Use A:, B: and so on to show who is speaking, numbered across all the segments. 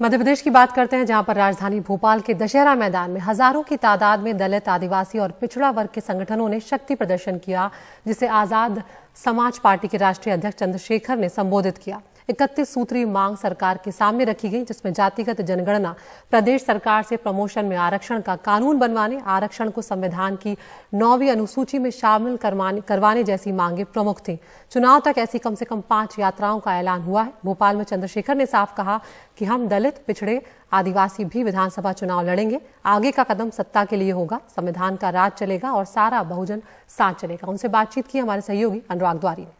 A: मध्य प्रदेश की बात करते हैं, जहां पर राजधानी भोपाल के दशहरा मैदान में हजारों की तादाद में दलित, आदिवासी और पिछड़ा वर्ग के संगठनों ने शक्ति प्रदर्शन किया, जिसे आजाद समाज पार्टी के राष्ट्रीय अध्यक्ष चंद्रशेखर ने संबोधित किया। 31 सूत्री मांग सरकार के सामने रखी गई, जिसमें जातिगत जनगणना, प्रदेश सरकार से प्रमोशन में आरक्षण का कानून बनवाने, आरक्षण को संविधान की 9वीं अनुसूची में शामिल करवाने जैसी मांगे प्रमुख थी। चुनाव तक ऐसी कम से कम 5 यात्राओं का ऐलान हुआ है। भोपाल में चंद्रशेखर ने साफ कहा कि हम दलित, पिछड़े, आदिवासी भी विधानसभा चुनाव लड़ेंगे। आगे का कदम सत्ता के लिए होगा, संविधान का राज चलेगा और सारा बहुजन साथ चलेगा। उनसे बातचीत की हमारे सहयोगी अनुराग द्वारी ने।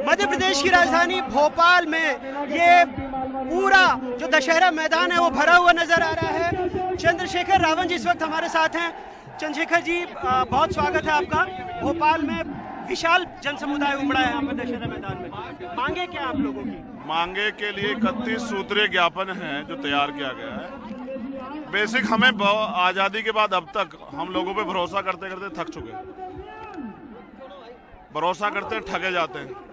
B: मध्य प्रदेश की राजधानी भोपाल में ये पूरा जो दशहरा मैदान है वो भरा हुआ नजर आ रहा है। चंद्रशेखर रावण जी इस वक्त हमारे साथ हैं। चंद्रशेखर जी, बहुत स्वागत है आपका। भोपाल में विशाल जन समुदाय उमड़ा है यहाँ पर दशहरा मैदान में। मांगे क्या आप लोगों की?
C: मांगे के लिए 31 सूत्रीय ज्ञापन है जो तैयार किया गया है। बेसिक हमें आजादी के बाद अब तक हम लोगों पे भरोसा करते करते थक चुके, भरोसा करते ठगे जाते हैं।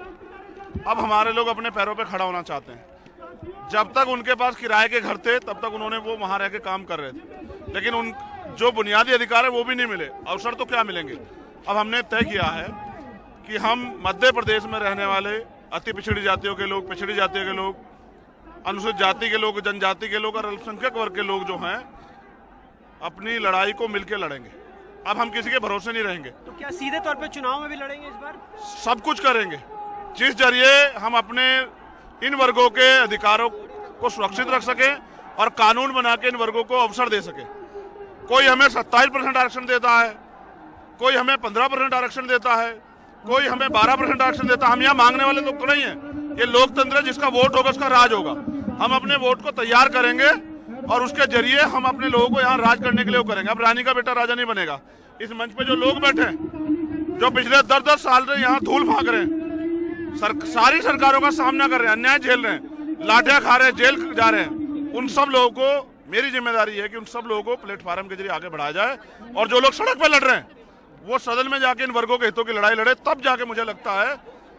C: अब हमारे लोग अपने पैरों पे खड़ा होना चाहते हैं। जब तक उनके पास किराए के घर थे तब तक उन्होंने वो वहां रह के काम कर रहे थे, लेकिन उन जो बुनियादी अधिकार है वो भी नहीं मिले। अवसर तो क्या मिलेंगे। अब हमने तय किया है कि हम मध्य प्रदेश में रहने वाले अति पिछड़ी जातियों के लोग, पिछड़ी जातियों के लोग, अनुसूचित जाति के लोग, जनजाति के लोग और अल्पसंख्यक वर्ग के लोग जो हैं अपनी लड़ाई को मिलकर लड़ेंगे। अब हम किसी के भरोसे नहीं रहेंगे।
B: तो क्या सीधे तौर पे चुनाव में भी लड़ेंगे इस बार?
C: सब कुछ करेंगे जिस जरिए हम अपने इन वर्गों के अधिकारों को सुरक्षित रख सके और कानून बना के इन वर्गों को अवसर दे सके। कोई हमें 27% आरक्षण देता है, कोई हमें 15% आरक्षण देता है, कोई हमें 12% आरक्षण देता है। हम यहाँ मांगने वाले लोग तो नहीं है। ये लोकतंत्र है, जिसका वोट होगा उसका राज होगा। हम अपने वोट को तैयार करेंगे और उसके जरिए हम अपने लोगों को यहाँ राज करने के लिए वो करेंगे। अब रानी का बेटा राजा नहीं बनेगा। इस मंच पे जो लोग बैठे हैं, जो पिछले 10-10 साल से यहाँ धूल भाग रहे हैं, सारी सरकारों का सामना कर रहे हैं, अन्याय झेल रहे हैं, लाठियां खा रहे हैं, जेल जा रहे हैं, उन सब लोगों को मेरी जिम्मेदारी है कि उन सब लोगों को प्लेटफार्म के जरिए आगे बढ़ाया जाए। और जो लोग सड़क पे लड़ रहे हैं वो सदन में जाके इन वर्गों के हितों की लड़ाई लड़े, तब जाके मुझे लगता है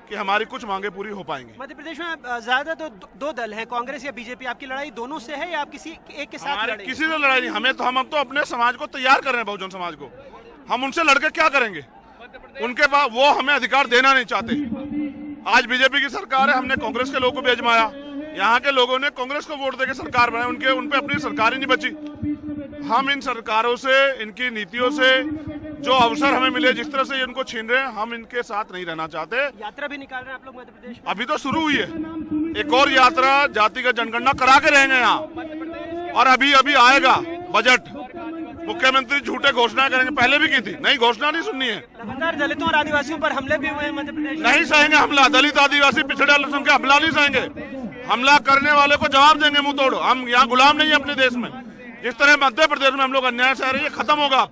C: कि हमारी कुछ मांगे पूरी हो पाएंगी।
B: मध्य प्रदेश में ज्यादा तो दो दल हैं, कांग्रेस या बीजेपी। आपकी लड़ाई दोनों से है या आप किसी एक के साथ लड़ेंगे?
C: किसी से लड़ाई नहीं। हम तो अपने समाज को तैयार कर रहे हैं, बहुजन समाज को। हम उनसे लड़के क्या करेंगे? उनके पास वो हमें अधिकार देना नहीं चाहते। आज बीजेपी की सरकार है, हमने कांग्रेस के लोगों को भी आजमाया। यहाँ के लोगों ने कांग्रेस को वोट देकर सरकार बनाई, उन पे अपनी सरकार ही नहीं बची। हम इन सरकारों से, इनकी नीतियों से जो अवसर हमें मिले, जिस तरह से ये उनको छीन रहे हैं, हम इनके साथ नहीं रहना चाहते।
B: यात्रा भी निकाल रहे हैं आप लोग मध्य प्रदेश?
C: अभी तो शुरू हुई है, एक और यात्रा जातिगत जनगणना करा के रहेंगे यहाँ। और अभी आएगा बजट। मुख्यमंत्री झूठे घोषणाएं करेंगे, पहले भी की थी। नहीं, घोषणा नहीं सुननी है।
B: लगातार दलितों और आदिवासियों पर हमले भी हुए हैं मध्य प्रदेश।
C: नहीं सहेंगे हमला। दलित, आदिवासी, पिछड़े अल्पसंख्यक हमला नहीं सहेंगे। हमला करने वाले को जवाब देंगे मुंह तोड़। हम यहाँ गुलाम नहीं है अपने देश में। जिस तरह मध्य प्रदेश में हम लोग अन्याय सह रहे हैं, खत्म होगा।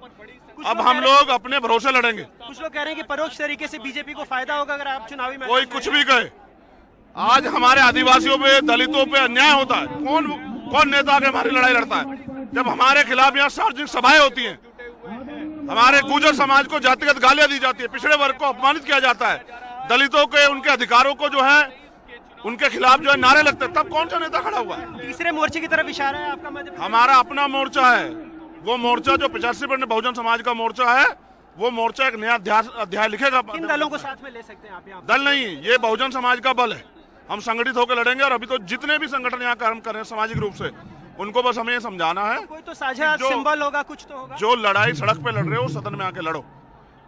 C: अब हम लोग अपने भरोसे लड़ेंगे।
B: कुछ लोग कह रहे हैं कि परोक्ष तरीके से बीजेपी को फायदा होगा अगर आप चुनावी में।
C: कोई कुछ भी कहे, आज हमारे आदिवासियों पे, दलितों पे अन्याय होता है। कौन नेता आके हमारी लड़ाई लड़ता है? जब हमारे खिलाफ यहाँ सार्वजनिक सभाएं होती हैं, हमारे गुर्जर समाज को जातिगत गालियां दी जाती है, पिछड़े वर्ग को अपमानित किया जाता है, दलितों के उनके अधिकारों को जो है उनके खिलाफ जो है नारे लगते हैं, तब कौन सा नेता खड़ा हुआ है?
B: तीसरे मोर्चे की तरफ इशारा है आपका मध्य प्रदेश?
C: हमारा अपना मोर्चा है। वो मोर्चा जो 85% बहुजन समाज का मोर्चा है, वो मोर्चा एक नया अध्याय लिखेगा।
B: किन दलों को साथ में ले सकते हैं आप यहाँ?
C: दल नहीं, ये बहुजन समाज का बल है। हम संगठित होकर लड़ेंगे। और अभी तो जितने भी संगठन यहाँ काम कर रहे हैं सामाजिक रूप से, उनको बस हमें समझाना है।
B: कोई तो साझा सिंबल होगा, कुछ तो होगा।
C: जो लड़ाई सड़क पे लड़ रहे हो, सदन में आके लड़ो।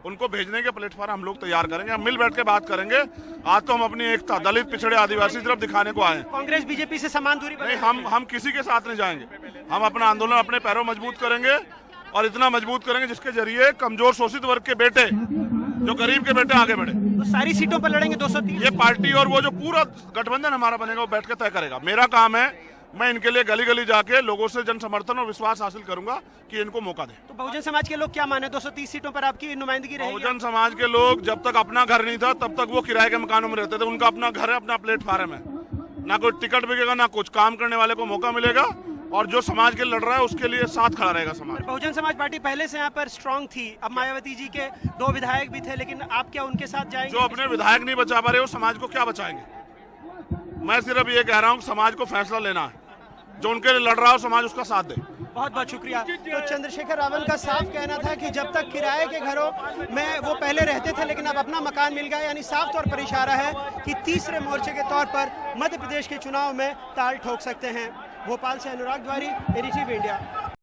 C: उनको भेजने के प्लेटफॉर्म हम लोग तैयार करेंगे। हम मिल बैठ के बात करेंगे। आज तो हम अपनी एकता दलित, पिछड़े, आदिवासी तरफ दिखाने को आए हैं।
B: कांग्रेस बीजेपी से समान दूरी
C: नहीं, हम किसी के साथ नहीं जाएंगे। हम अपना आंदोलन अपने पैरों मजबूत करेंगे और इतना मजबूत करेंगे जिसके जरिए कमजोर शोषित वर्ग के बेटे, जो गरीब के बेटे, आगे बढ़े।
B: तो सारी सीटों पर लड़ेंगे 230?
C: ये पार्टी और वो जो पूरा गठबंधन हमारा बनेगा वो बैठ के तय करेगा। मेरा काम है, मैं इनके लिए गली गली जाके लोगों से जन समर्थन और विश्वास हासिल करूंगा कि इनको मौका दें।
B: तो बहुजन समाज के लोग क्या माने, 230 सीटों पर आपकी नुमाइंदगी रहेगी?
C: बहुजन समाज के लोग जब तक अपना घर नहीं था तब तक वो किराए के मकानों में रहते थे। उनका अपना घर है, अपना प्लेटफार्म है। ना कोई टिकट बिकेगा, ना कुछ। काम करने वाले को मौका मिलेगा और जो समाज के लड़ रहा है उसके लिए साथ खड़ा रहेगा समाज।
B: बहुजन समाज पार्टी पहले से यहाँ पर स्ट्रांग थी। अब मायावती जी के 2 विधायक भी थे, लेकिन आप क्या उनके साथ जाएंगे?
C: जो अपने विधायक नहीं बचा पा रहे, वो समाज को क्या बचाएंगे? मैं सिर्फ ये कह रहा हूँ कि समाज को फैसला लेना है, जो उनके लिए लड़ रहा हो समाज उसका साथ दे।
B: बहुत बहुत शुक्रिया। तो चंद्रशेखर रावण का साफ कहना था कि जब तक किराए के घरों में वो पहले रहते थे लेकिन अब अपना मकान मिल गया, यानी साफ तौर पर इशारा है कि तीसरे मोर्चे के तौर पर मध्य प्रदेश के चुनाव में ताल ठोक सकते हैं। भोपाल से अनुराग द्वारी, एनडीटीवी इंडिया।